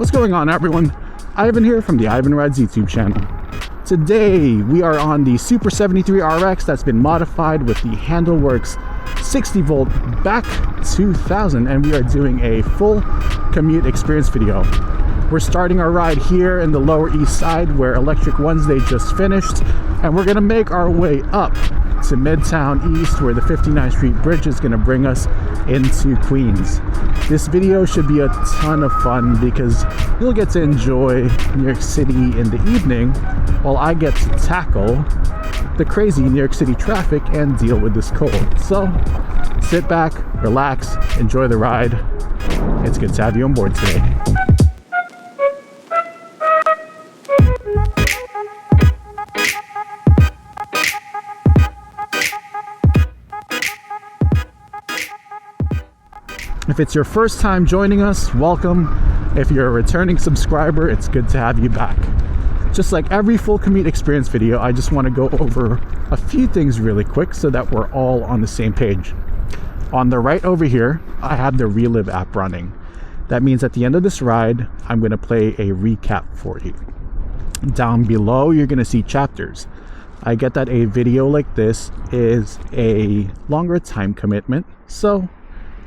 What's going on, everyone? Ivan here from the Ivan Rides YouTube channel. Today we are on the Super73 RX that's been modified with the Handlworks 60 volt back 2000, and we are doing a full commute experience video. We're starting our ride here in the Lower East Side where Electric Wednesday just finished, and we're gonna make our way up to Midtown East where the 59th Street Bridge is gonna bring us into Queens. This video should be a ton of fun because you'll get to enjoy New York City in the evening while I get to tackle the crazy New York City traffic and deal with this cold. So sit back, relax, enjoy the ride. It's good to have you on board today. If it's your first time joining us, welcome. If you're a returning subscriber, it's good to have you back. Just like every full commute experience video, I just want to go over a few things really quick so that we're all on the same page. On the right over here, I have the Relive app running. That means at the end of this ride, I'm going to play a recap for you. Down below, you're going to see chapters. I get that a video like this is a longer time commitment, so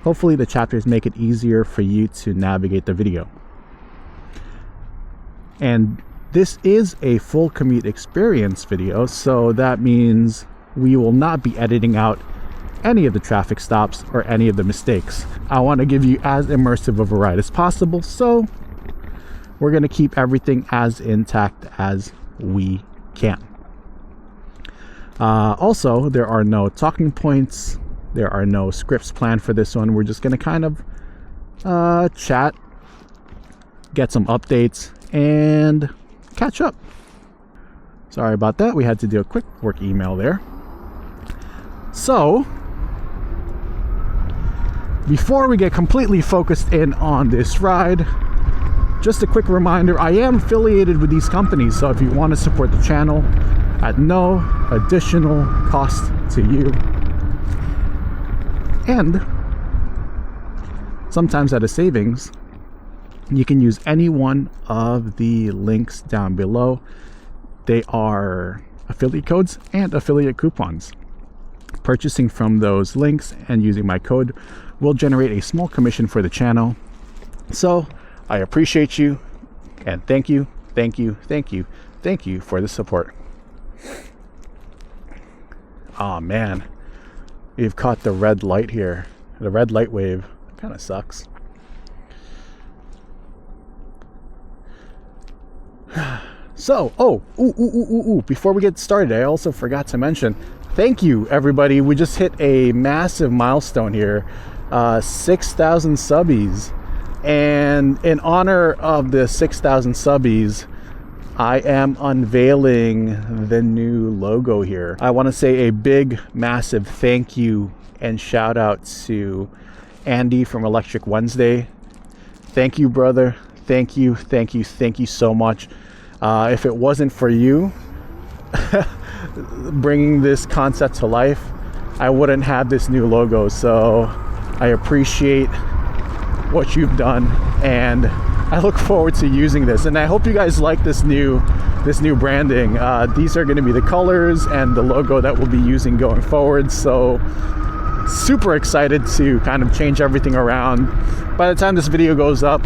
hopefully the chapters make it easier for you to navigate the video. And this is a full commute experience video, so that means we will not be editing out any of the traffic stops or any of the mistakes. I want to give you as immersive of a ride as possible, so we're going to keep everything as intact as we can. Also, there are no talking points. There are no scripts planned for this one. We're just going to kind of chat, get some updates, and catch up. Sorry about that. We had to do a quick work email there. So, before we get completely focused in on this ride, just a quick reminder, I am affiliated with these companies, so if you want to support the channel at no additional cost to you, and sometimes at a savings, you can use any one of the links down below. They are affiliate codes and affiliate coupons. Purchasing from those links and using my code will generate a small commission for the channel. So I appreciate you, and thank you for the support. Oh man, we've caught the red light here. The red light wave kind of sucks. So, before we get started, I also forgot to mention, thank you everybody. We just hit a massive milestone here, 6,000 subbies. And in honor of the 6,000 subbies, I am unveiling the new logo here. I want to say a big, massive thank you and shout out to Andy from Electric Wednesday. Thank you, brother. Thank you so much. If it wasn't for you bringing this concept to life, I wouldn't have this new logo. So I appreciate what you've done, and I look forward to using this, and I hope you guys like this new branding. These are going to be the colors and the logo that we'll be using going forward, so super excited to kind of change everything around. By the time this video goes up,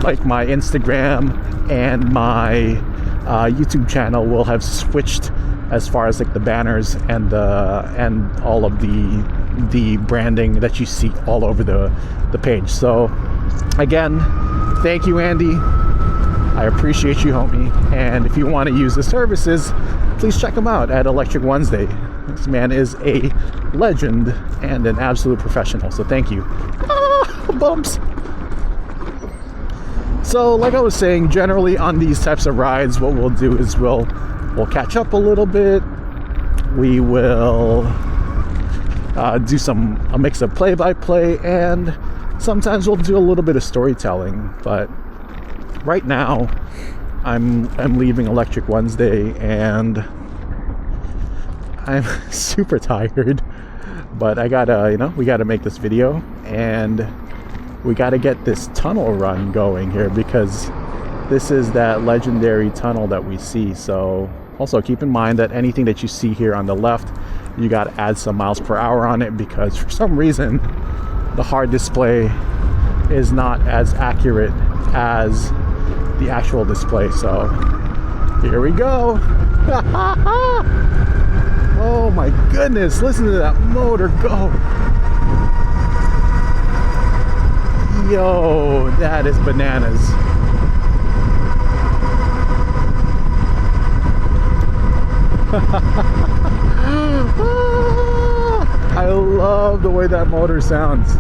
like my Instagram and my YouTube channel will have switched as far as like the banners and all of the branding that you see all over the page. So again, thank you, Andy. I appreciate you, homie. And if you want to use the services, please check them out at Electric Wednesday. This man is a legend and an absolute professional, so thank you. Bumps. So like I was saying, generally on these types of rides, what we'll do is we'll catch up a little bit. We will do a mix of play-by-play, and sometimes we'll do a little bit of storytelling. But right now I'm leaving Electric Wednesday and I'm super tired, but I gotta, we gotta make this video, and we gotta get this tunnel run going here because this is that legendary tunnel that we see. So also keep in mind that anything that you see here on the left, you got to add some miles per hour on it, because for some reason the hard display is not as accurate as the actual display. So here we go. Oh my goodness, listen to that motor go. Yo, that is bananas. I love the way that motor sounds.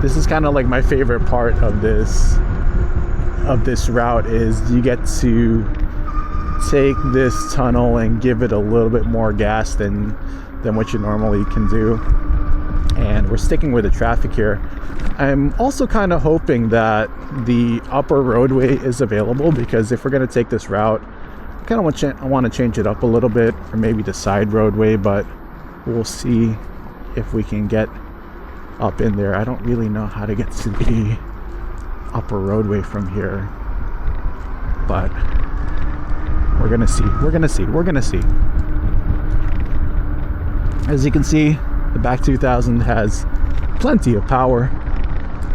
This is kind of like my favorite part of this route, is you get to take this tunnel and give it a little bit more gas than what you normally can do. And we're sticking with the traffic here. I'm also kind of hoping that the upper roadway is available, because if we're going to take this route, I kind of want to change it up a little bit, or maybe the side roadway, but we'll see if we can get up in there. I don't really know how to get to the upper roadway from here, but we're gonna see. As you can see, the back 2000 has plenty of power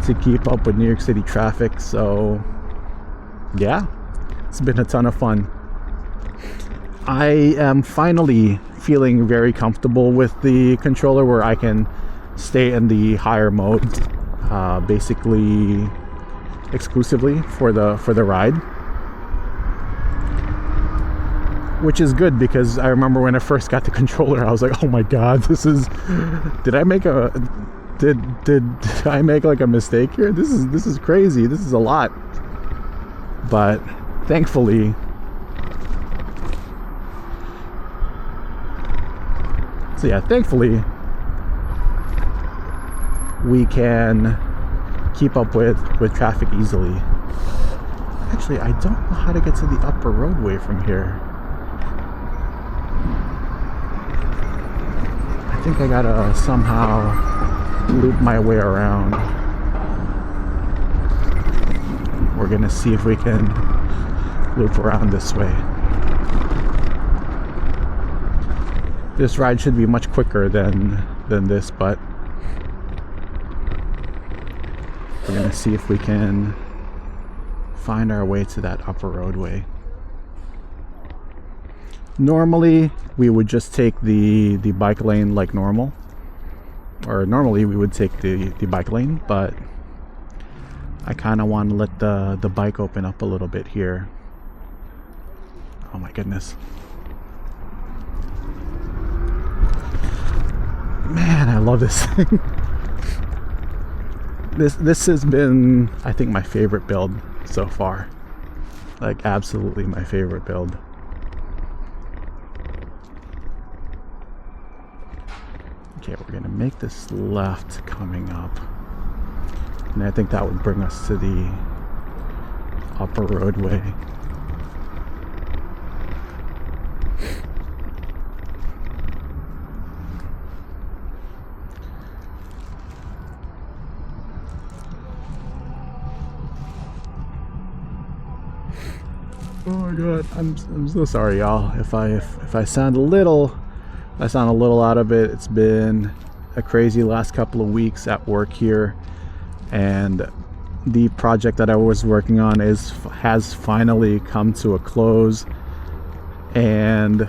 to keep up with New York City traffic. So yeah, it's been a ton of fun. I am finally feeling very comfortable with the controller, where I can stay in the higher mode, basically exclusively for the ride, which is good, because I remember when I first got the controller, I was like, oh my god, this is, did I make like a mistake here? This is crazy. This is a lot. But thankfully we can keep up with traffic easily. Actually, I don't know how to get to the upper roadway from here. I think I gotta somehow loop my way around. We're gonna see if we can loop around this way. This ride should be much quicker than this, but we're gonna see if we can find our way to that upper roadway. Normally we would just take the bike lane like normal, or normally we would take the bike lane, but I kind of want to let the bike open up a little bit here. Oh my goodness, man, I love this thing. This has been, I think, my favorite build so far. Like, absolutely my favorite build. Okay, we're gonna make this left coming up, and I think that would bring us to the upper roadway. Oh my god, I'm so sorry, y'all. If I sound a little out of it. It's been a crazy last couple of weeks at work here, and the project that I was working on has finally come to a close, and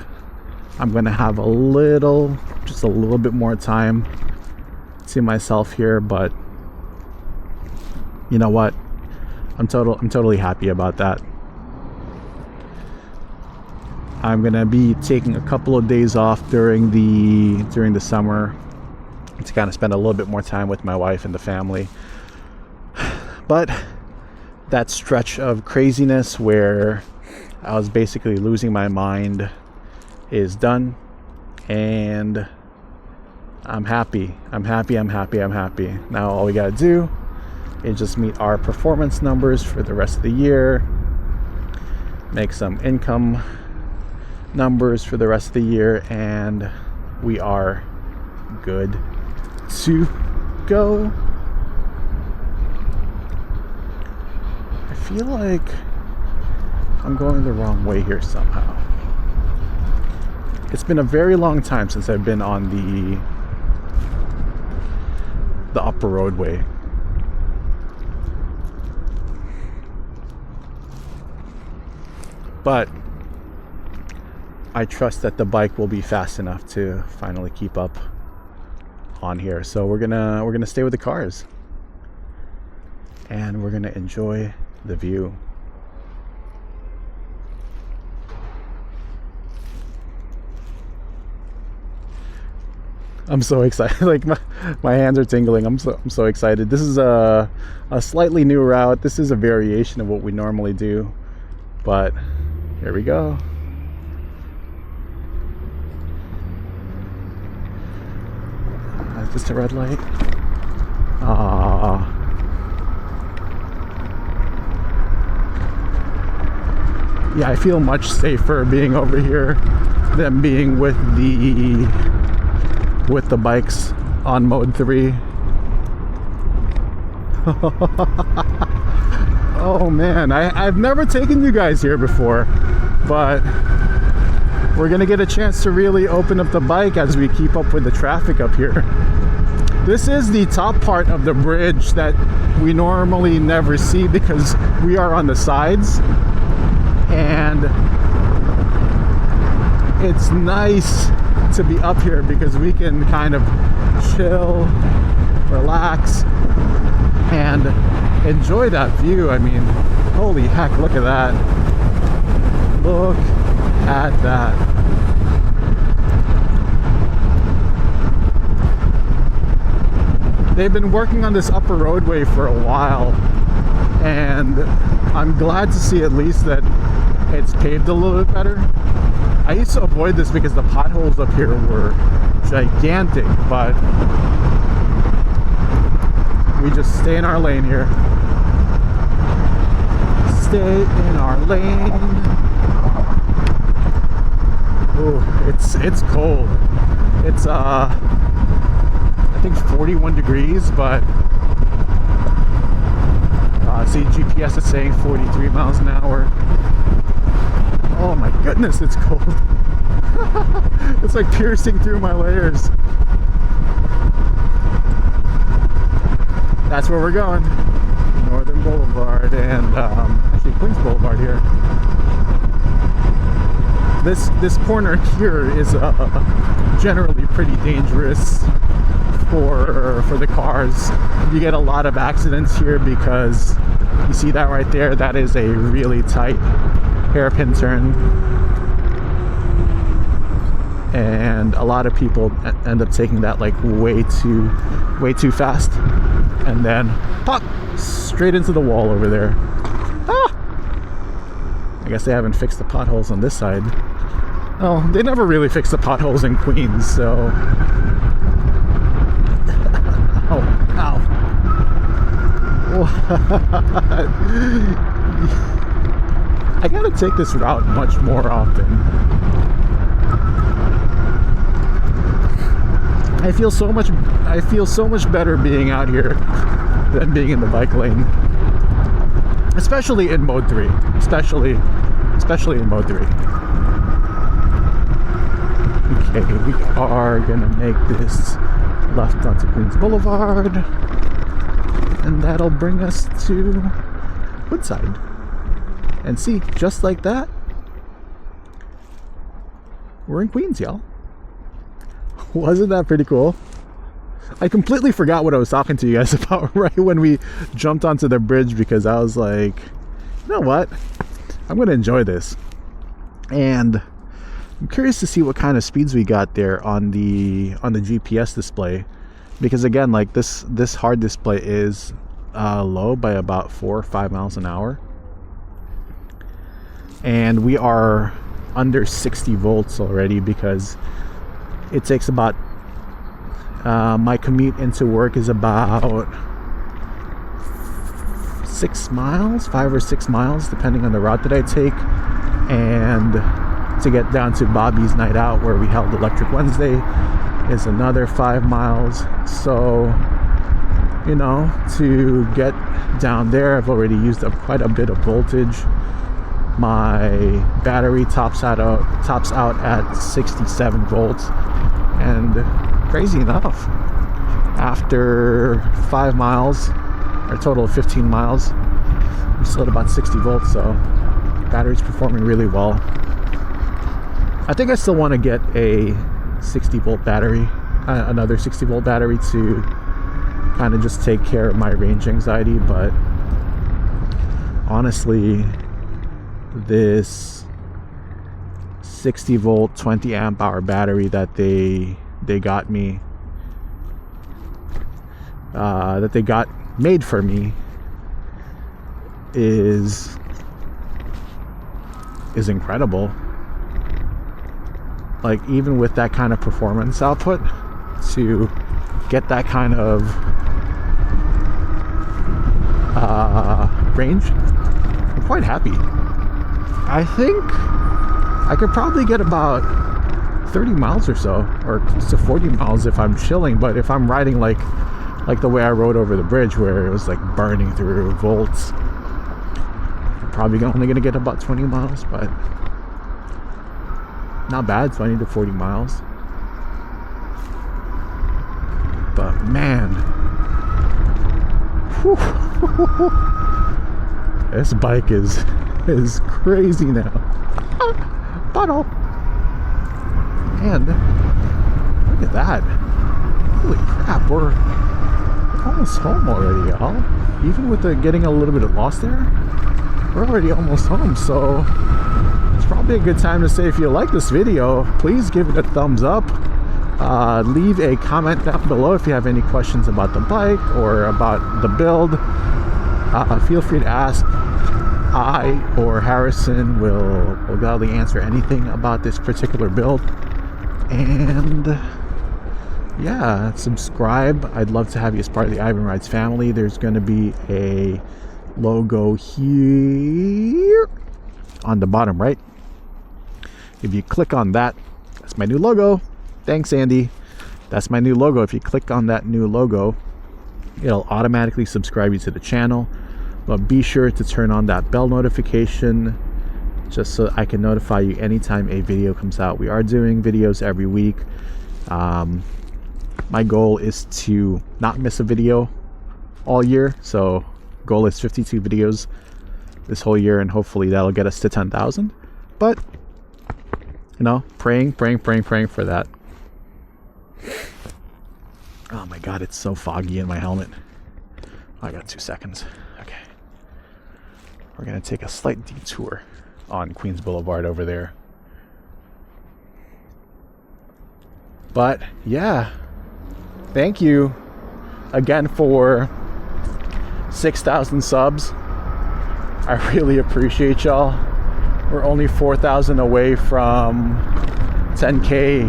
I'm gonna have just a little bit more time to myself here. But you know what? I'm totally happy about that. I'm gonna be taking a couple of days off during the summer to kind of spend a little bit more time with my wife and the family. But that stretch of craziness where I was basically losing my mind is done, and I'm happy. Now all we gotta do is just meet our performance numbers for the rest of the year, make some income numbers for the rest of the year, and we are good to go. feel like I'm going the wrong way here somehow. It's been a very long time since I've been on the upper roadway. But I trust that the bike will be fast enough to finally keep up on here. So we're gonna stay with the cars, and we're gonna enjoy the view. I'm so excited. Like my hands are tingling. I'm so excited. This is a slightly new route. This is a variation of what we normally do, but here we go. Is this a red light? Yeah, I feel much safer being over here than being with the bikes on mode 3. Oh man, I've never taken you guys here before, but we're gonna get a chance to really open up the bike as we keep up with the traffic up here. This is the top part of the bridge that we normally never see because we are on the sides, and it's nice to be up here because we can kind of chill, relax, and enjoy that view. I mean, holy heck, look at that. Look at that. They've been working on this upper roadway for a while, and I'm glad to see at least that it's paved a little bit better. I used to avoid this because the potholes up here were gigantic, but we just stay in our lane here. Stay in our lane. Ooh, it's cold. It's I think 41 degrees, but see, GPS is saying 43 miles an hour. Oh my goodness, it's cold. It's like piercing through my layers. That's where we're going. Northern Boulevard and actually Queens Boulevard here. This corner here is generally pretty dangerous for the cars. You get a lot of accidents here because you see that right there. That is a really tight hairpin turn, and a lot of people end up taking that like way too fast, and then pop straight into the wall over there. I guess they haven't fixed the potholes on this side. Oh, they never really fixed the potholes in Queens, so oh, ow. I gotta take this route much more often. I feel so much better being out here than being in the bike lane. Especially in mode 3. Especially in mode 3. Okay, we are gonna make this left onto Queens Boulevard, and that'll bring us to Woodside. And see, just like that, we're in Queens, y'all. Wasn't that pretty cool? I completely forgot what I was talking to you guys about right when we jumped onto the bridge, because I was like, you know what? I'm going to enjoy this. And I'm curious to see what kind of speeds we got there on the GPS display, because again, like this hard display is low by about 4 or 5 miles an hour, and we are under 60 volts already, because it takes about my commute into work is about 5 or 6 miles depending on the route that I take, and to get down to Bobby's night out where we held Electric Wednesday is another 5 miles. So you know, to get down there. I've already used up quite a bit of voltage. My battery tops out at 67 volts, and crazy enough, after 5 miles, or a total of 15 miles, I'm still at about 60 volts, so battery's performing really well. I think I still want to get a 60 volt battery, another 60 volt battery, to kind of just take care of my range anxiety. But honestly, this 60 volt 20 amp hour battery that they got me, that they got made for me, is incredible. Like, even with that kind of performance output, to get that kind of range, I'm quite happy. I think I could probably get about 30 miles or so, or close to 40 miles if I'm chilling. But if I'm riding like the way I rode over the bridge, where it was like burning through volts, I'm probably only gonna get about 20 miles, but not bad, 20 to 40 miles. But man, whew, this bike is crazy now. Bottle. And look at that. Holy crap, we're almost home already, y'all. Even with the getting a little bit lost there, we're already almost home. So it's probably a good time to say, if you like this video, please give it a thumbs up. Leave a comment down below if you have any questions about the bike or about the build. Feel free to ask. I or Harrison will gladly answer anything about this particular build. And yeah, subscribe. I'd love to have you as part of the Ivan Rides family. There's going to be a logo here on the bottom right. If you click on that, that's my new logo. Thanks, Andy. That's my new logo. If you click on that new logo, it'll automatically subscribe you to the channel. But be sure to turn on that bell notification, just so I can notify you anytime a video comes out. We are doing videos every week. My goal is to not miss a video all year. So goal is 52 videos this whole year, and hopefully that'll get us to 10,000. But, you know, praying for that. Oh my God, it's so foggy in my helmet. I got 2 seconds. Okay. We're gonna take a slight detour on Queens Boulevard over there. But yeah, thank you again for 6,000 subs. I really appreciate y'all. We're only 4,000 away from 10K.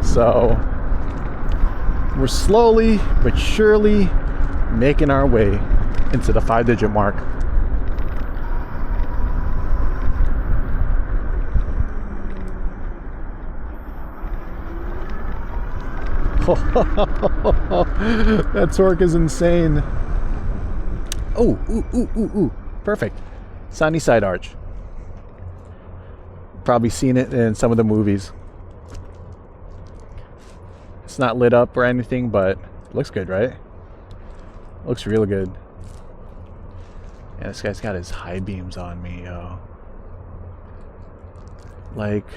So we're slowly but surely making our way into the 5-digit mark. That torque is insane. Oh, ooh. Perfect. Sunny side arch. Probably seen it in some of the movies. It's not lit up or anything, but it looks good, right? Looks real good. Yeah, this guy's got his high beams on me, yo. Like,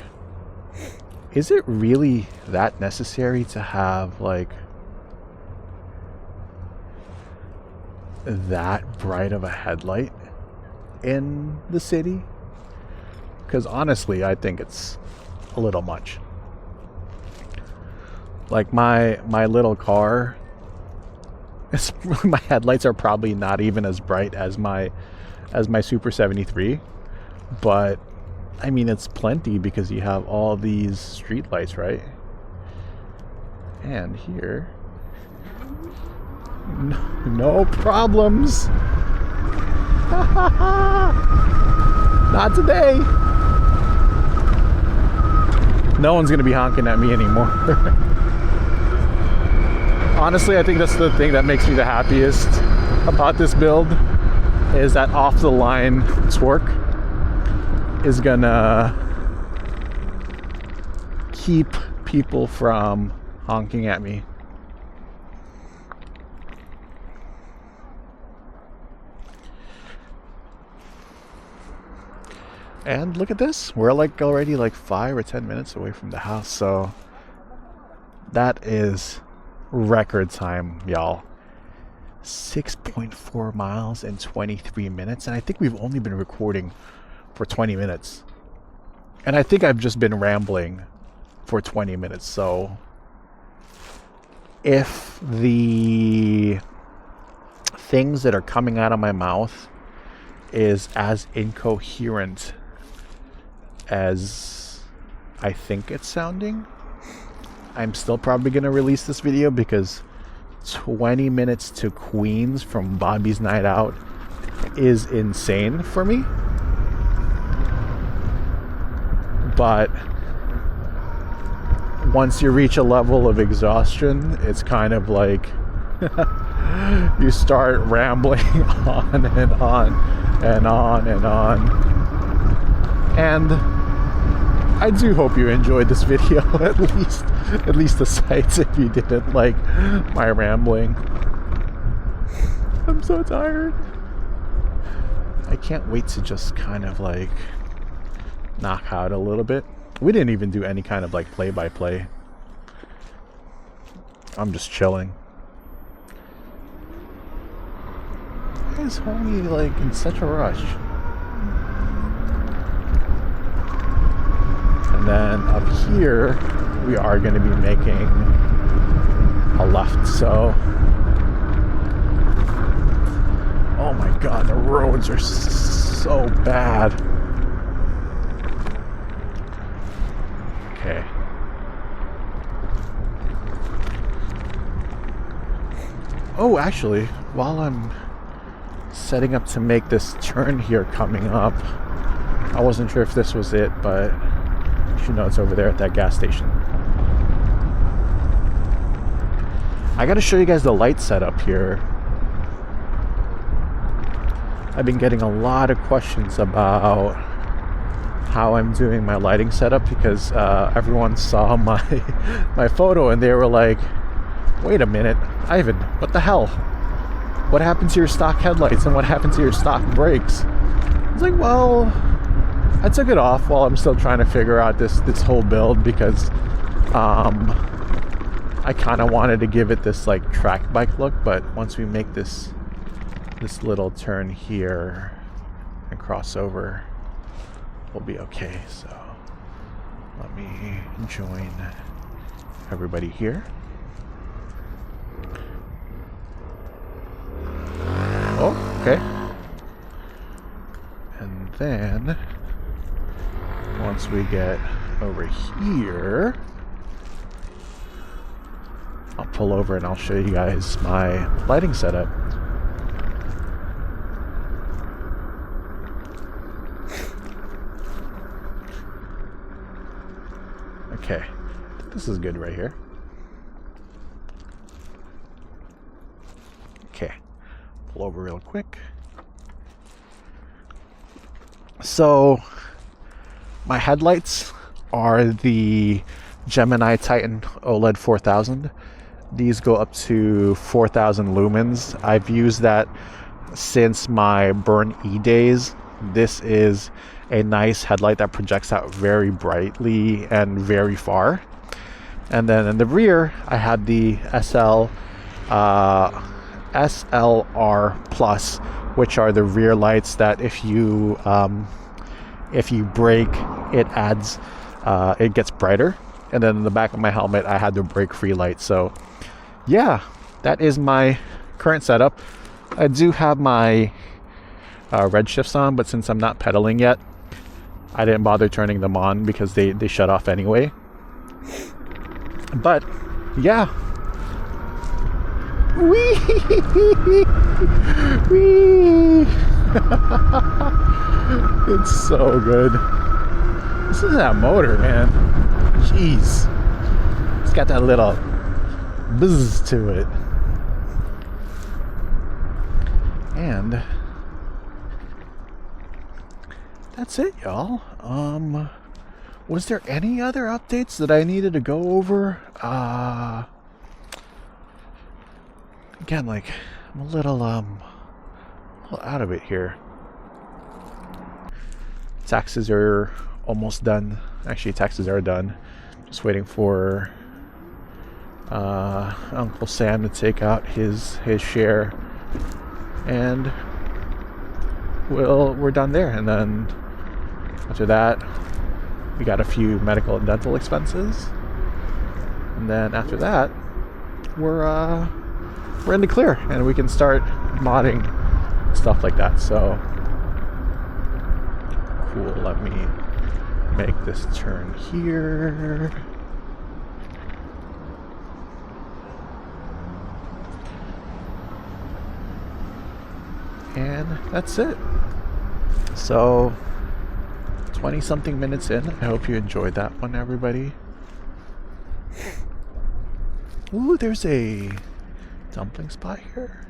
is it really that necessary to have, like, that bright of a headlight in the city? Because honestly, I think it's a little much. Like, my little car, my headlights are probably not even as bright as my Super 73, but I mean, it's plenty because you have all these street lights, right? And here, no problems. Not today. No one's gonna be honking at me anymore. Honestly, I think that's the thing that makes me the happiest about this build, is that off the line torque is gonna keep people from honking at me. And look at this, we're like already like 5 or 10 minutes away from the house, so that is record time, y'all. 6.4 miles in 23 minutes, and I think we've only been recording for 20 minutes. And I think I've just been rambling for 20 minutes, so if the things that are coming out of my mouth is as incoherent as I think it's sounding, I'm still probably going to release this video, because 20 minutes to Queens from Bobby's night out is insane for me. But once you reach a level of exhaustion, it's kind of like you start rambling on and on and on and on. And I do hope you enjoyed this video, at least the sights, if you didn't like my rambling. I'm so tired. I can't wait to just kind of like knock out a little bit. We didn't even do any kind of like play-by-play. I'm just chilling. Why is homie like in such a rush? And then up here, we are going to be making a left, so... Oh my god, the roads are so bad. Okay. Oh, actually, while I'm setting up to make this turn here coming up, I wasn't sure if this was it, but you should know it's over there at that gas station. I gotta show you guys the light setup here. I've been getting a lot of questions about how I'm doing my lighting setup, because everyone saw my photo and they were like, wait a minute, Ivan, what the hell? What happened to your stock headlights and what happened to your stock brakes? I was like, well, I took it off while I'm still trying to figure out this whole build, because I kind of wanted to give it this like track bike look, but once we make this little turn here and cross over, we'll be okay. So let me join everybody here. Oh, okay. And then once we get over here, I'll pull over and I'll show you guys my lighting setup. Okay, this is good right here. Okay, pull over real quick. So my headlights are the Gemini Titan OLED 4000. These go up to 4,000 lumens. I've used that since my Burn E days. This is a nice headlight that projects out very brightly and very far. And then in the rear, I had the SLR Plus, which are the rear lights that if you brake, it adds, it gets brighter. And then in the back of my helmet, I had the brake-free light. So yeah, that is my current setup. I do have my red shifts on, but since I'm not pedaling yet, I didn't bother turning them on because they shut off anyway. But yeah, wee, wee. It's so good. Listen to that motor, man. Jeez, it's got that little buzz to it. And that's it, y'all. Was there any other updates that I needed to go over? Again, like, I'm a little out of it here. Taxes are almost done. Actually, taxes are done. Just waiting for Uncle Sam to take out his share, and we're done there. And then after that, we got a few medical and dental expenses, and then after that, we're in the clear, and we can start modding stuff like that. So cool. Let me make this turn here. And that's it. So 20 something minutes in. I hope you enjoyed that one, everybody. Ooh, there's a dumpling spot here.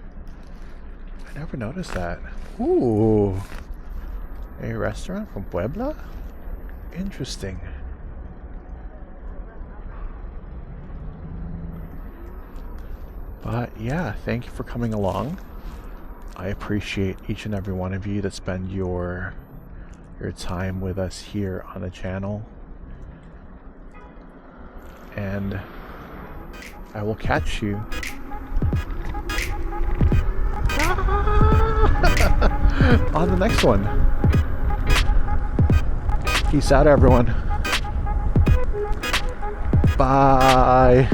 I never noticed that. Ooh, a restaurant from Puebla? Interesting. But yeah, thank you for coming along. I appreciate each and every one of you that spend your time with us here on the channel. And I will catch you on the next one. Peace out, everyone. Bye.